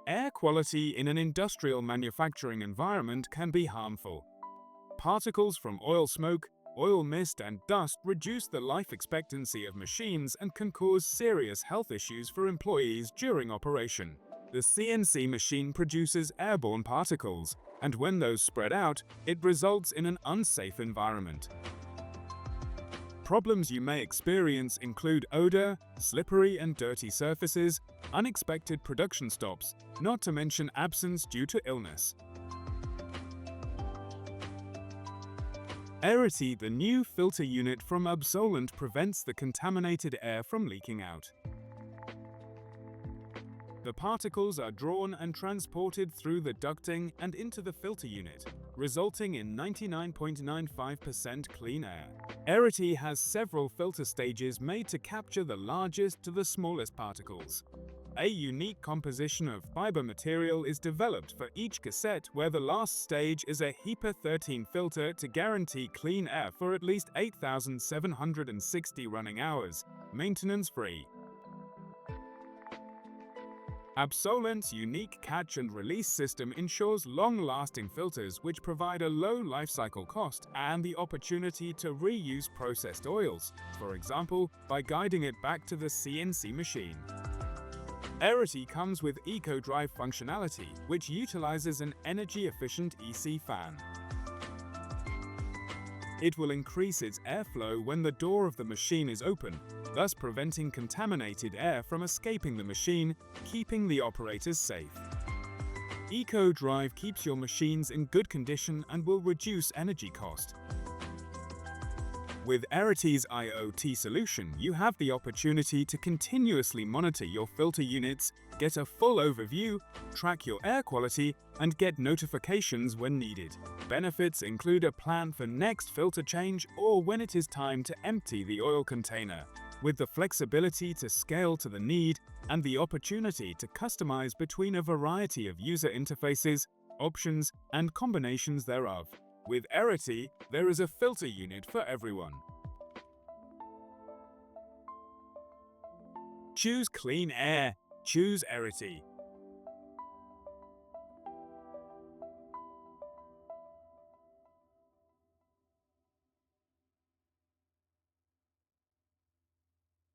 Air quality in an industrial manufacturing environment can be harmful. Particles from oil smoke, oil mist, and dust reduce the life expectancy of machines and can cause serious health issues for employees during operation. The CNC machine produces airborne particles, and when those spread out, it results in an unsafe environment. Problems you may experience include odor, slippery and dirty surfaces, unexpected production stops, not to mention absence due to illness. A.erity, the new filter unit from Absolent, prevents the contaminated air from leaking out. The particles are drawn and transported through the ducting and into the filter unit, resulting in 99.95% clean air. A.erity has several filter stages made to capture the largest to the smallest particles. A unique composition of fiber material is developed for each cassette, where the last stage is a HEPA 13 filter to guarantee clean air for at least 8,760 running hours, maintenance-free. Absolent's unique catch and release system ensures long-lasting filters which provide a low lifecycle cost and the opportunity to reuse processed oils, for example, by guiding it back to the CNC machine. A.erity comes with eco-drive functionality, which utilizes an energy-efficient EC fan. It will increase its airflow when the door of the machine is open, thus preventing contaminated air from escaping the machine, keeping the operators safe. Eco-drive keeps your machines in good condition and will reduce energy cost. With A.erity's IoT solution, you have the opportunity to continuously monitor your filter units, get a full overview, track your air quality, and get notifications when needed. Benefits include a plan for next filter change or when it is time to empty the oil container, with the flexibility to scale to the need and the opportunity to customize between a variety of user interfaces, options, and combinations thereof. With A.erity, there is a filter unit for everyone. Choose clean air. Choose A.erity.